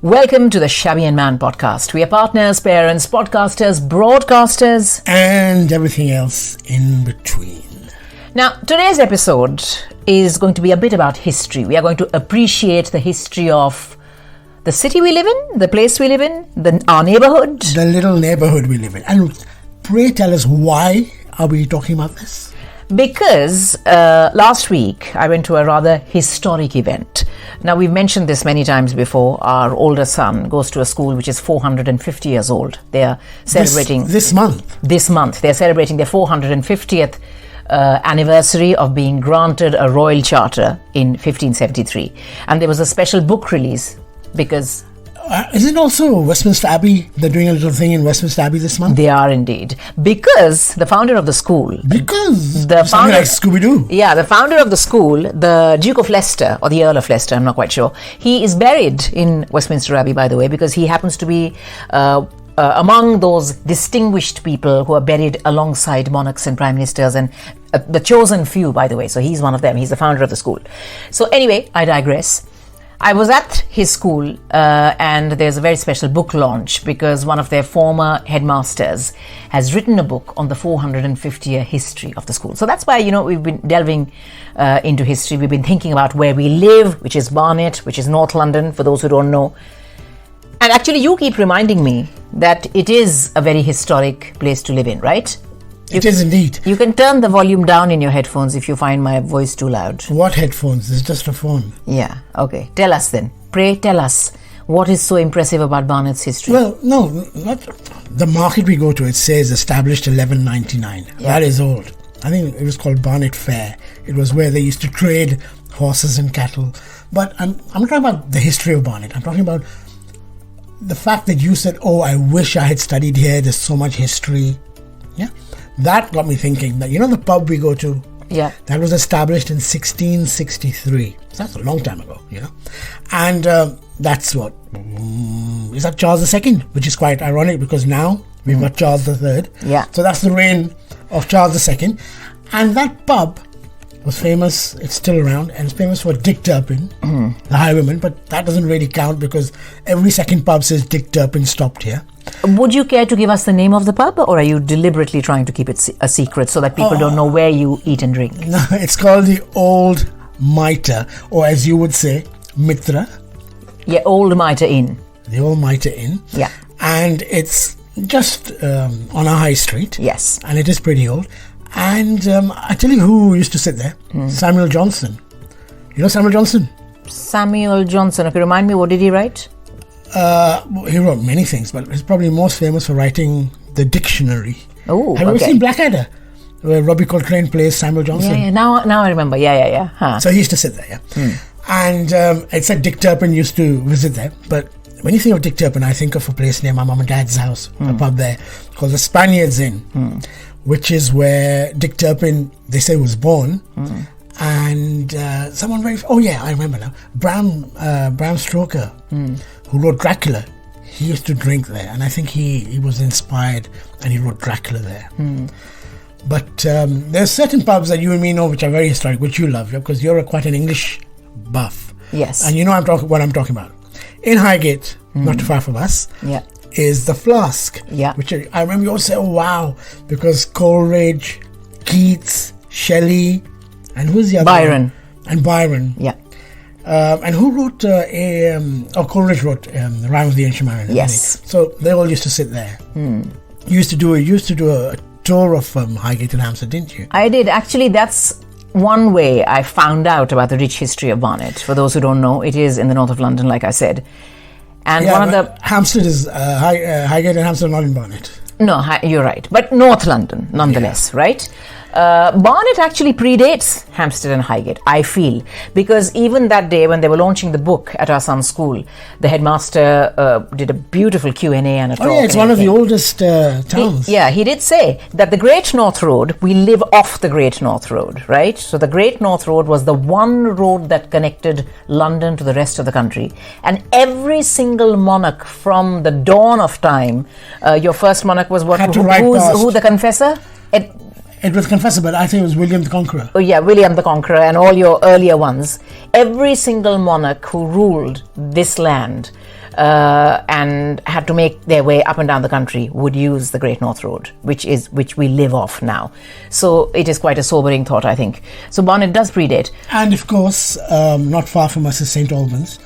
Welcome to the Shabby And Man podcast. We are partners, parents, podcasters, broadcasters, and everything else in between. Now, today's episode is going to be a bit about history. We are going to appreciate the history of the city we live in, the place we live in, our neighborhood. The little neighborhood we live in. And pray tell us, why are we talking about this? Because last week I went to a rather historic event. Now, we've mentioned this many times before. Our older son goes to a school which is 450 years old. They are celebrating... This month? This month. They're celebrating their 450th anniversary of being granted a royal charter in 1573. And there was a special book release because... Is it also Westminister Abbey? They're doing a little thing in Westminister Abbey this month? They are indeed. Because the founder of the school... Because? The founder, like Scooby-Doo. Yeah, the founder of the school, the Duke of Leicester, or the Earl of Leicester, I'm not quite sure. He is buried in Westminster Abbey, by the way, because he happens to be among those distinguished people who are buried alongside monarchs and prime ministers, and the chosen few, by the way. So he's one of them. He's the founder of the school. So anyway, I digress. I was at his school and there's a very special book launch because one of their former headmasters has written a book on the 450-year history of the school. So that's why, we've been delving into history. We've been thinking about where we live, which is Barnet, which is North London, for those who don't know. And actually, you keep reminding me that it is a very historic place to live in, right? It is indeed. You can turn the volume down in your headphones if you find my voice too loud. What headphones? It's just a phone. Yeah, okay. Tell us then. Pray tell us. What is so impressive about Barnet's history? Well, no, not the market we go to. It says established 1199. Yeah. That is old. I think it was called Barnet Fair. It was where they used to trade horses and cattle. But I'm not talking about the history of Barnet. I'm talking about the fact that you said, oh, I wish I had studied here. There's so much history. Yeah. That got me thinking that, the pub we go to, that was established in 1663. So that's a long time ago, And that's what, is that Charles II? Which is quite ironic because now we've got Charles III. Yeah. So that's the reign of Charles II. And that pub was famous, it's still around, and it's famous for Dick Turpin, the highwayman, but that doesn't really count because every second pub says Dick Turpin stopped here. Would you care to give us the name of the pub, or are you deliberately trying to keep it a secret so that people don't know where you eat and drink? No, it's called the Old Mitre, or as you would say, Mitra. Yeah, Old Mitre Inn. The Old Mitre Inn. Yeah. And it's just on a high street. Yes. And it is pretty old. And I tell you who used to sit there. Samuel Johnson. You know Samuel Johnson? Samuel Johnson. Okay, remind me, what did he write? He wrote many things, but he's probably most famous for writing the dictionary. Oh, Have you ever seen Blackadder, where Robbie Coltrane plays Samuel Johnson? Yeah. Now I remember. Yeah. Huh. So he used to sit there, And it said Dick Turpin used to visit there. But when you think of Dick Turpin, I think of a place near my mum and dad's house, a pub there, called the Spaniards Inn, which is where Dick Turpin, they say, was born. And someone I remember now. Bram Stoker, who wrote Dracula, he used to drink there, and I think he was inspired and he wrote Dracula there. But there's certain pubs that you and me know which are very historic, which you love, because you're quite an English buff. Yes. And you know what I'm talking about. In Highgate, not too far from us, is the Flask. Yeah. Which I remember you always say, oh wow, because Coleridge, Keats, Shelley, and who's the other Byron. one? And Byron. Yeah. And who wrote Coleridge wrote The Rime of the Ancient Mariner. Yes. So they all used to sit there. You used to do a tour of Highgate and Hampstead, didn't you? I did. Actually, that's one way I found out about the rich history of Barnet. For those who don't know, it is in the north of London, like I said. And one of the... Hampstead is... Highgate and Hampstead are not in Barnet. No, you're right. But North London, nonetheless, right? Barnet actually predates Hampstead and Highgate, I feel, because even that day when they were launching the book at our son's school, the headmaster did a beautiful Q&A and a talk. Oh yeah, it's one of the oldest towns. He did say that the Great North Road, we live off the Great North Road, right? So the Great North Road was the one road that connected London to the rest of the country. And every single monarch from the dawn of time, your first monarch was what? Had to ride past. Who, the confessor? It was Confessor, but I think it was William the Conqueror. Oh yeah, William the Conqueror and all your earlier ones. Every single monarch who ruled this land and had to make their way up and down the country would use the Great North Road, which we live off now. So it is quite a sobering thought, I think. So Barnet does predate. And of course, not far from us is St. Albans,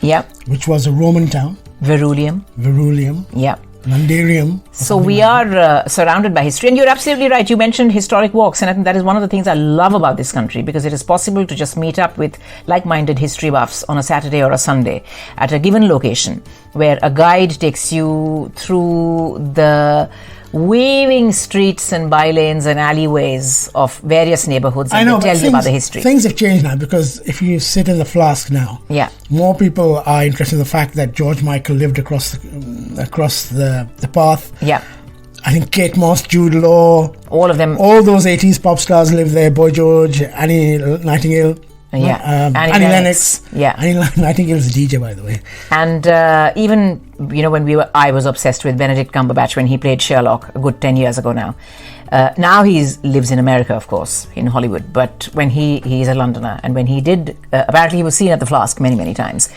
which was a Roman town. Verulium. Yeah. Londarium. So we are surrounded by history, and you're absolutely right. You mentioned historic walks, and I think that is one of the things I love about this country, because it is possible to just meet up with like-minded history buffs on a Saturday or a Sunday at a given location, where a guide takes you through the weaving streets and bylanes and alleyways of various neighborhoods, and they tell you about the history. Things have changed now, because if you sit in the Flask now, more people are interested in the fact that George Michael lived across the path. I think Kate Moss, Jude Law, all of them, all those 80s pop stars live there. Boy George, Annie Nightingale. Annie Lennox. Annie Nightingale is a DJ, by the way. And even, when I was obsessed with Benedict Cumberbatch when he played Sherlock a good 10 years ago now. Now he lives in America, of course, in Hollywood. But when he's a Londoner, and when he did, apparently he was seen at the Flask many, many times.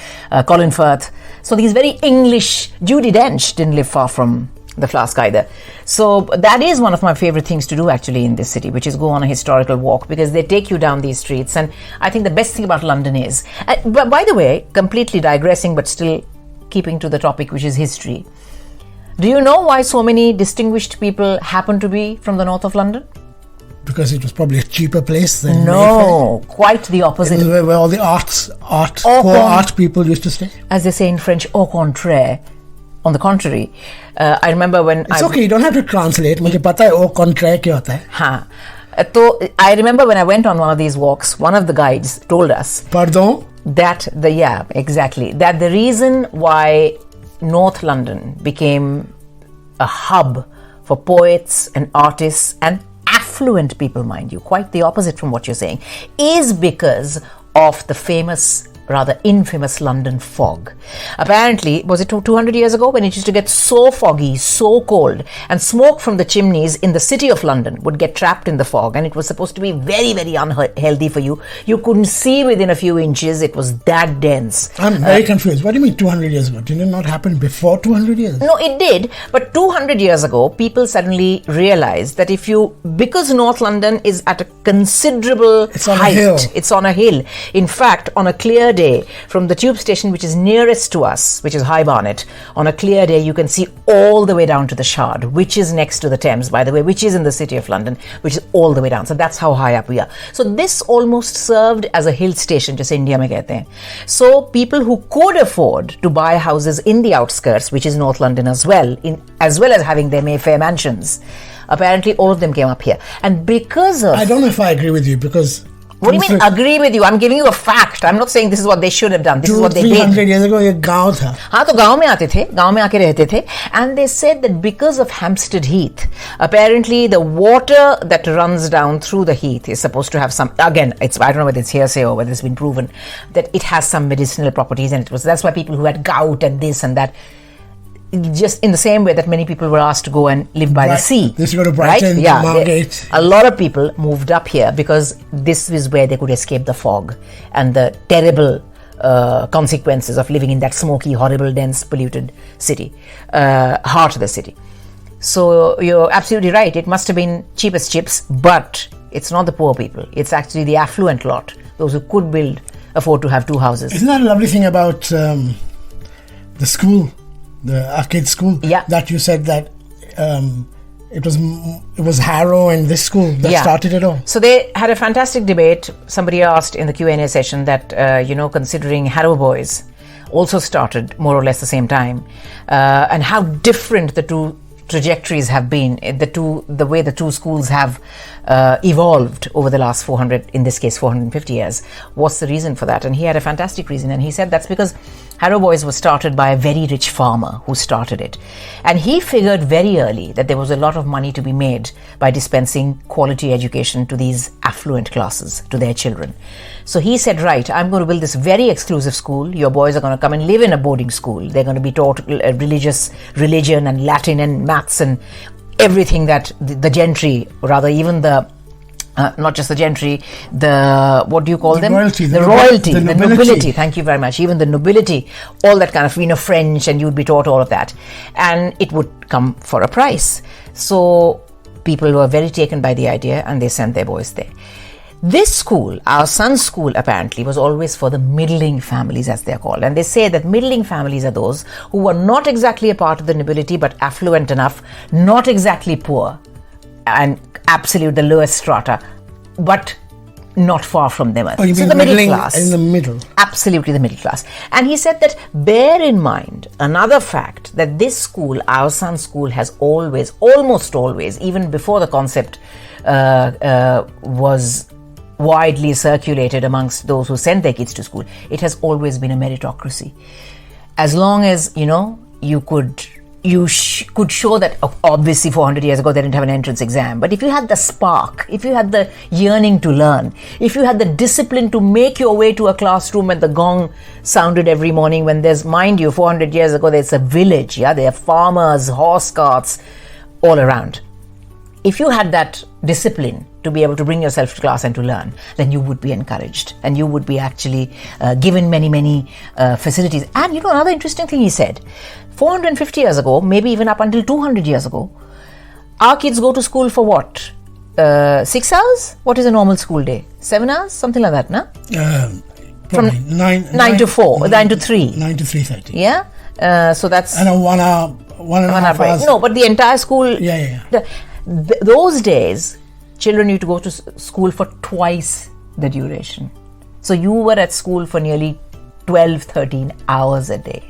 Colin Firth. So these very English, Judi Dench didn't live far from the Flask either. So that is one of my favorite things to do actually in this city, which is go on a historical walk, because they take you down these streets. And I think the best thing about London is, but by the way, completely digressing but still keeping to the topic, which is history. Do you know why so many distinguished people happen to be from the north of London? Because it was probably a cheaper place than No, quite the opposite. Where all the poor art people used to stay. As they say in French, au contraire. On the contrary, I remember when It's okay, you don't have to translate. Mujhe pata hai au contraire kya hota hai. So I remember when I went on one of these walks, one of the guides told us Pardon? That the reason why North London became a hub for poets and artists and affluent people, mind you, quite the opposite from what you're saying, is because of the rather infamous London fog. Apparently, was it 200 years ago, when it used to get so foggy, so cold, and smoke from the chimneys in the city of London would get trapped in the fog, and it was supposed to be very, very unhealthy for you. You couldn't see within a few inches. It was that dense. I'm very confused. What do you mean 200 years ago? Did it not happen before 200 years? No, it did. But 200 years ago, people suddenly realized that because North London is at a considerable height, it's on a hill. In fact, on a clear day, from the tube station which is nearest to us, which is High Barnet, on a clear day you can see all the way down to the Shard, which is next to the Thames, by the way, which is in the city of London, which is all the way down. So that's how high up we are. So this almost served as a hill station, just India mein kehte hain. So people who could afford to buy houses in the outskirts, which is North London as well as having their Mayfair mansions, apparently all of them came up here. And because of... I don't know if I agree with you, because... What do you mean agree with you? I'm giving you a fact. I'm not saying this is what they should have done. This is what they did. 200-300 years ago, ये गांव था. हाँ, तो गांव में आते थे, गांव में आके रहते थे. And they said that because of Hampstead Heath, apparently the water that runs down through the heath is supposed to have some, again, I don't know whether it's hearsay or whether it's been proven, that it has some medicinal properties, and that's why people who had gout and this and that, just in the same way that many people were asked to go and live by the sea. This go to Brighton, right? Margate. A lot of people moved up here because this is where they could escape the fog and the terrible consequences of living in that smoky, horrible, dense, polluted city, heart of the city. So you're absolutely right. It must have been cheap as chips, but it's not the poor people. It's actually the affluent lot, those who could afford to have two houses. Isn't that a lovely thing about the school? The arcade school, that you said that it was Harrow and this school that started it all. So they had a fantastic debate. Somebody asked in the Q&A session that considering Harrow boys also started more or less the same time, and how different the two trajectories have been, the way the two schools have evolved over the last 450 years. What's the reason for that? And he had a fantastic reason, and he said that's because Harrow Boys was started by a very rich farmer who started it. And he figured very early that there was a lot of money to be made by dispensing quality education to these affluent classes, to their children. So he said, right, I'm going to build this very exclusive school. Your boys are going to come and live in a boarding school. They're going to be taught religion and Latin and maths and everything that the gentry, rather even the not just the gentry, the, what do you call them? Royalty, the nobility. Thank you very much. Even the nobility, all that kind of, French, and you'd be taught all of that. And it would come for a price. So people were very taken by the idea, and they sent their boys there. This school, our son's school, apparently was always for the middling families, as they're called. And they say that middling families are those who were not exactly a part of the nobility, but affluent enough, not exactly poor, and absolute the lowest strata, but not far from them. Oh, you so mean the middle class. In the middle. Absolutely the middle class. And he said that bear in mind another fact, that this school, our son's school, has always, almost always, even before the concept was widely circulated amongst those who sent their kids to school, it has always been a meritocracy. As long as, you could show that, obviously 400 years ago they didn't have an entrance exam, but if you had the spark, if you had the yearning to learn, if you had the discipline to make your way to a classroom and the gong sounded every morning, when there's, mind you, 400 years ago there's a village, there are farmers, horse carts all around. If you had that discipline to be able to bring yourself to class and to learn, then you would be encouraged and you would be actually given many facilities. And another interesting thing he said, 450 years ago, maybe even up until 200 years ago, our kids go to school for what? 6 hours? What is a normal school day? 7 hours? Something like that, no? From 9 to 4, 9 to 3. 9 to 3:30. Yeah? So that's... And a 1 hour, 1.5 hours. No, but the entire school... Yeah. Those days, children used to go to school for twice the duration. So you were at school for nearly 12, 13 hours a day.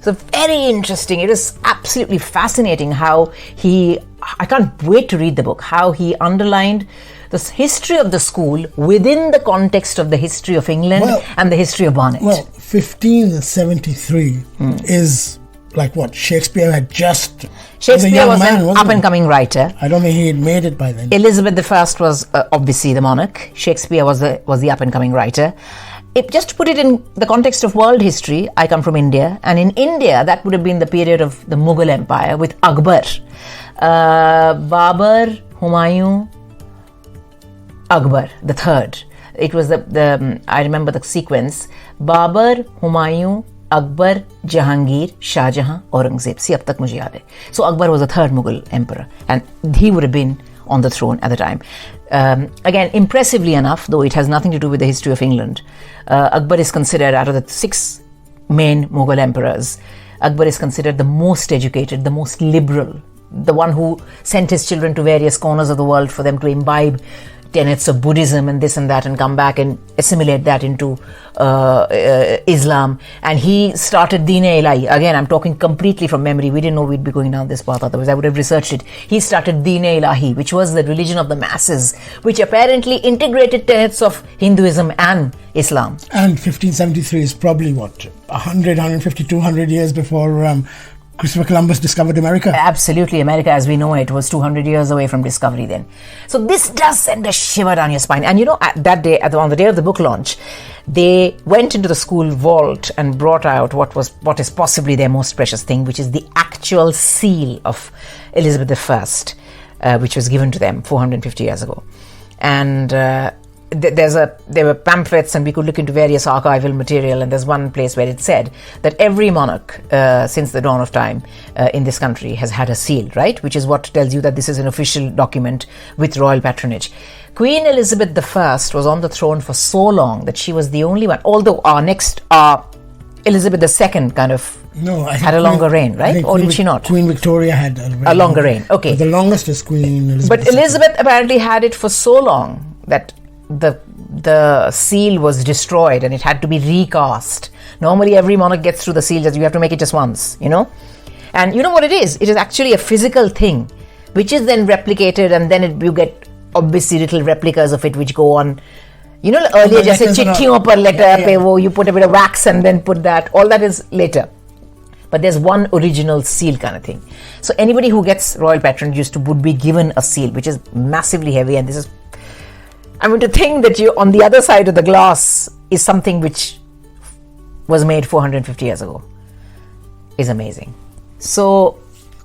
So very interesting. It is absolutely fascinating how I can't wait to read the book, how he underlined the history of the school within the context of the history of England and the history of Barnet. Well, 1573 is like what Shakespeare had just... Shakespeare was an up-and-coming writer. I don't think he had made it by then. Elizabeth I was obviously the monarch. Shakespeare was the up-and-coming writer. Just to put it in the context of world history, I come from India, and in India, that would have been the period of the Mughal Empire with Akbar. Babur, Humayun, Akbar, the third. It was I remember the sequence, Babur, Humayun, Akbar, Jahangir, Shah Jahan, Aurangzeb. See, ab tak mujhe yaad hai. So Akbar was the third Mughal emperor, and he would have been on the throne at the time. Again, impressively enough, though it has nothing to do with the history of England, Akbar is considered, out of the 6 main Mughal emperors, Akbar is considered the most educated, the most liberal, the one who sent his children to various corners of the world for them to imbibe tenets of Buddhism and this and that, and come back and assimilate that into Islam. And he started Deen-e-Ilahi. Again, I'm talking completely from memory. We didn't know we'd be going down this path, otherwise I would have researched it. He started Deen-e-Ilahi, which was the religion of the masses, which apparently integrated tenets of Hinduism and Islam. And 1573 is probably what, 100, 150, 200 years before Christopher Columbus discovered America. Absolutely. America as we know it was 200 years away from discovery then. So this does send a shiver down your spine. And at that day, on the day of the book launch, they went into the school vault and brought out what is possibly their most precious thing, which is the actual seal of Elizabeth I, which was given to them 450 years ago. And there were pamphlets, and we could look into various archival material, and there's one place where it said that every monarch since the dawn of time in this country has had a seal, right? Which is what tells you that this is an official document with royal patronage. Queen Elizabeth I was on the throne for so long that she was the only one, although our Elizabeth II kind of had a longer reign, right? Or did she not? Queen Victoria had a longer reign. Okay. But the longest is Queen Elizabeth But Elizabeth apparently had it for so long that the seal was destroyed and it had to be recast. Normally every monarch gets through the seal, you have to make it just once, And you know what it is? It is actually a physical thing, which is then replicated, and then you get obviously little replicas of it which go on. Earlier just chittiyon par letter pe wo you put a bit of wax and then put that. All that is later. But there's one original seal kind of thing. So anybody who gets royal patronage would be given a seal, which is massively heavy, and this is, to think that you on the other side of the glass is something which was made 450 years ago is amazing. So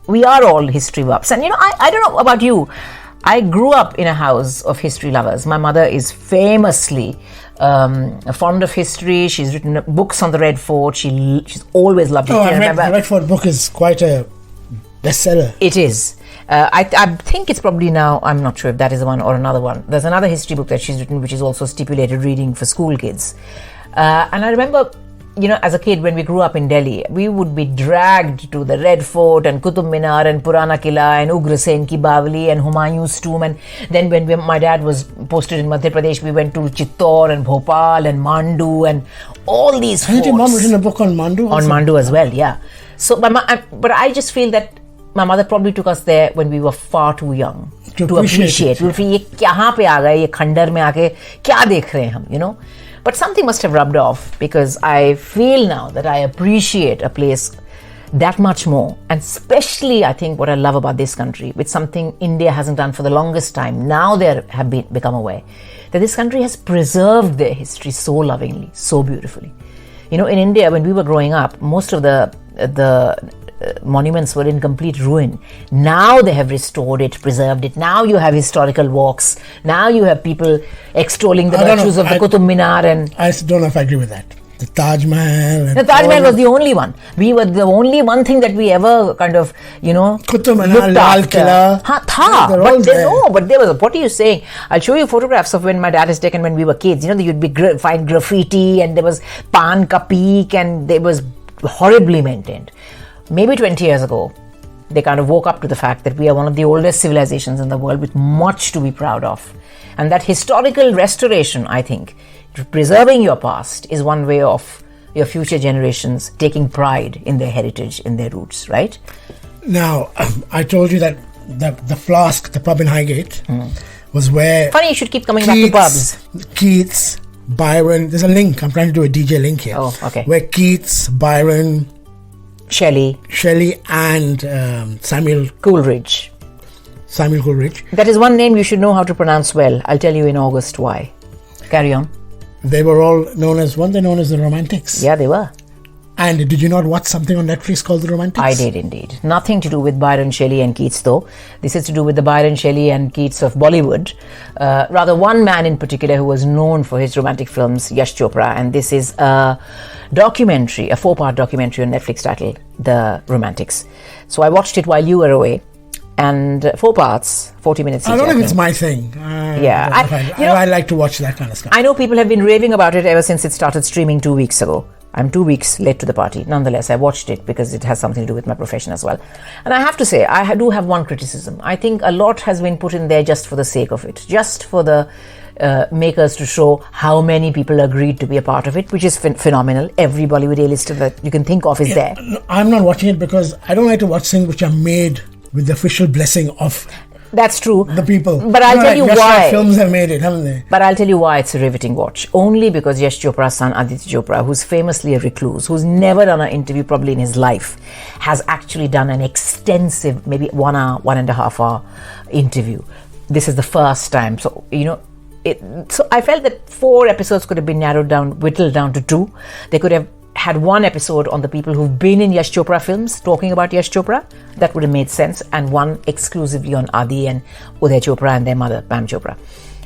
we are all history buffs. And I don't know about you, I grew up in a house of history lovers. My mother is famously fond of history. She's written books on the Red Fort. She's always loved it. Oh, the Red Fort book is quite a bestseller. It is. I think it's probably now, I'm not sure if that is the one or another one. There's another history book that she's written which is also stipulated reading for school kids. And I remember, as a kid when we grew up in Delhi, we would be dragged to the Red Fort and Qutub Minar and Purana Kila and Ugra Sen Ki Bawali and Humayun's tomb. And then when my dad was posted in Madhya Pradesh, we went to Chittor and Bhopal and Mandu and all these forts. Hasn't your mom written a book on Mandu? On Mandu as well, yeah. So, but I just feel that my mother probably took us there when we were far too young to appreciate. We feel, ये कहाँ पे आ गए, ये खंडर में आके क्या देख रहे हैं हम, But something must have rubbed off, because I feel now that I appreciate a place that much more. And especially, I think, what I love about this country, which something India hasn't done for the longest time, now they have become aware, that this country has preserved their history so lovingly, so beautifully. In India, when we were growing up, most of the monuments were in complete ruin. Now they have restored it, preserved it. Now you have historical walks. Now you have people extolling the virtues of the Qutub Minar. And I don't know if I agree with that. The Taj Mahal. The Taj Mahal was the only one. We were the only one thing that we ever kind of, Qutub Minar, Lal Killa. But there was, what are you saying? I'll show you photographs of when my dad has taken when we were kids. You'd find graffiti, and there was Pan Ka Peak, and it was horribly maintained. Maybe 20 years ago, they kind of woke up to the fact that we are one of the oldest civilizations in the world with much to be proud of. And that historical restoration, I think, preserving your past is one way of your future generations taking pride in their heritage, in their roots, right? Now, I told you that the Flask, the pub in Highgate, was where... Funny you should keep coming back to pubs. Keats, Byron... There's a link. I'm trying to do a DJ link here. Oh, okay. Where Keats, Byron... Shelley and Samuel Coleridge. That is one name you should know how to pronounce well. I'll tell you in August why. Carry on. They were all known as the Romantics. Yeah, they were. And did you not watch something on Netflix called The Romantics? I did indeed. Nothing to do with Byron Shelley and Keats though. This is to do with the Byron Shelley and Keats of Bollywood. Rather one man in particular who was known for his romantic films, Yash Chopra. And this is a documentary, a 4-part documentary on Netflix titled The Romantics. So I watched it while you were away. And 4 parts, 40 minutes each. I don't think it's my thing. I like to watch that kind of stuff. I know people have been raving about it ever since it started streaming 2 weeks ago. I'm 2 weeks late to the party. Nonetheless, I watched it because it has something to do with my profession as well. And I have to say, I do have one criticism. I think a lot has been put in there just for the sake of it. Just for the makers to show how many people agreed to be a part of it, which is phenomenal. Every Bollywood A-lister that you can think of is there. I'm not watching it because I don't like to watch things which are made with the official blessing of... That's true. The people. But I'll tell you why. Films have made it, haven't they? But I'll tell you why it's a riveting watch. Only because Yash Chopra's son, Aditya Chopra, who's famously a recluse, who's never done an interview probably in his life, has actually done an extensive, maybe 1 hour, 1.5 hour interview. This is the first time. So, so I felt that 4 episodes could have been whittled down to 2. They could have had 1 episode on the people who've been in Yash Chopra films, talking about Yash Chopra. That would have made sense. And 1 exclusively on Adi and Uday Chopra and their mother, Pam Chopra.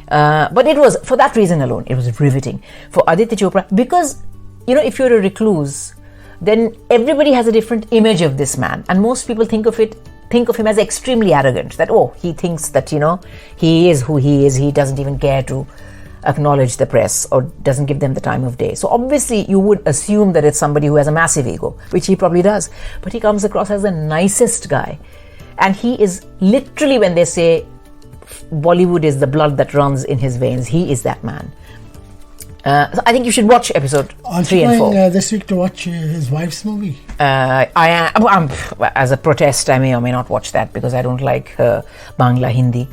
But it was, for that reason alone, it was riveting. For Aditya Chopra, because, if you're a recluse, then everybody has a different image of this man. And most people think of him as extremely arrogant. That, he thinks that, he is who he is. He doesn't even care to acknowledge the press or doesn't give them the time of day. So obviously you would assume that it's somebody who has a massive ego, which he probably does. But he comes across as the nicest guy. And he is literally, when they say Bollywood is the blood that runs in his veins, he is that man. So I think you should watch episode 3 and 4. This week to watch his wife's movie. I am, as a protest, I may or may not watch that because I don't like Bangla Hindi.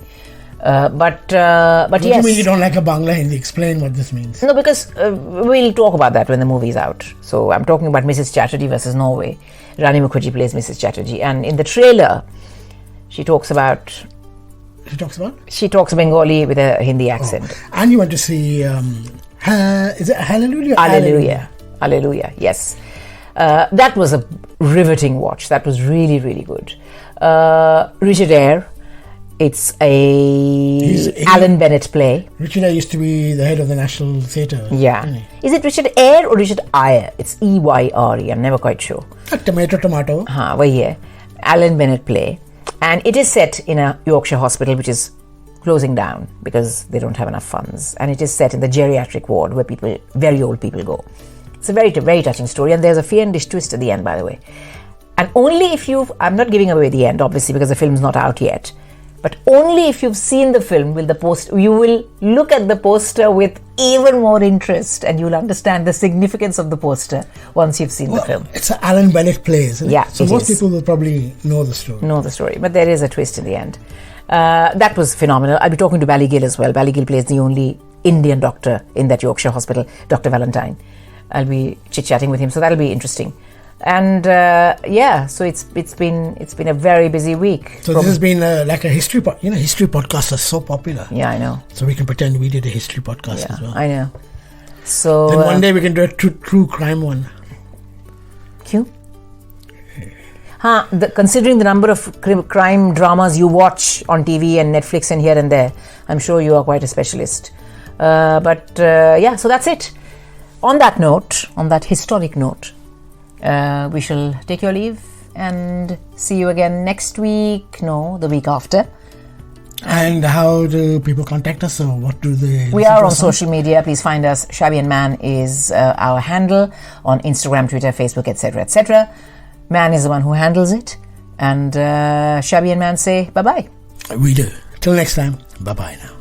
But yes. What do you mean you don't like a Bangla Hindi? Explain what this means. No, because we'll talk about that when the movie is out. So I'm talking about Mrs. Chatterjee versus Norway. Rani Mukherjee plays Mrs. Chatterjee, and in the trailer, she talks Bengali with a Hindi accent. And you went to see, is it Hallelujah? Hallelujah, yes. That was a riveting watch. That was really, really good. Richard Eyre It's a Alan Bennett play. Richard Eyre used to be the head of the National Theatre. Yeah. Is it Richard Eyre or Richard Eyre? It's Eyre. I'm never quite sure. Tomato. वही है. Alan Bennett play. And it is set in a Yorkshire hospital which is closing down because they don't have enough funds. And it is set in the geriatric ward where very old people go. It's a very, very touching story. And there's a fiendish twist at the end, by the way. And only if I'm not giving away the end, obviously, because the film's not out yet. But only if you've seen the film you will look at the poster with even more interest, and you'll understand the significance of the poster once you've seen the film. It's an Alan Bennett play, isn't it? Yeah, so most people will probably know the story. But there is a twist in the end. That was phenomenal. I'll be talking to Ballygill as well. Ballygill plays the only Indian doctor in that Yorkshire hospital, Dr. Valentine. I'll be chit-chatting with him, so that'll be interesting. And so it's been a very busy week. So this has been like a history history podcasts are so popular. Yeah, I know. So we can pretend we did a history podcast as well. I know. So then one day we can do a true crime one. Cute. Considering the number of crime dramas you watch on TV and Netflix and here and there, I'm sure you are quite a specialist. So that's it. On that historic note, we shall take your leave and see you again next week. No, the week after. And how do people contact us, or what do they? We are on social media. Please find us. Shabby and Man is our handle on Instagram, Twitter, Facebook, etc., etc. Man is the one who handles it. And Shabby and Man say bye-bye. We do. Till next time, bye-bye now.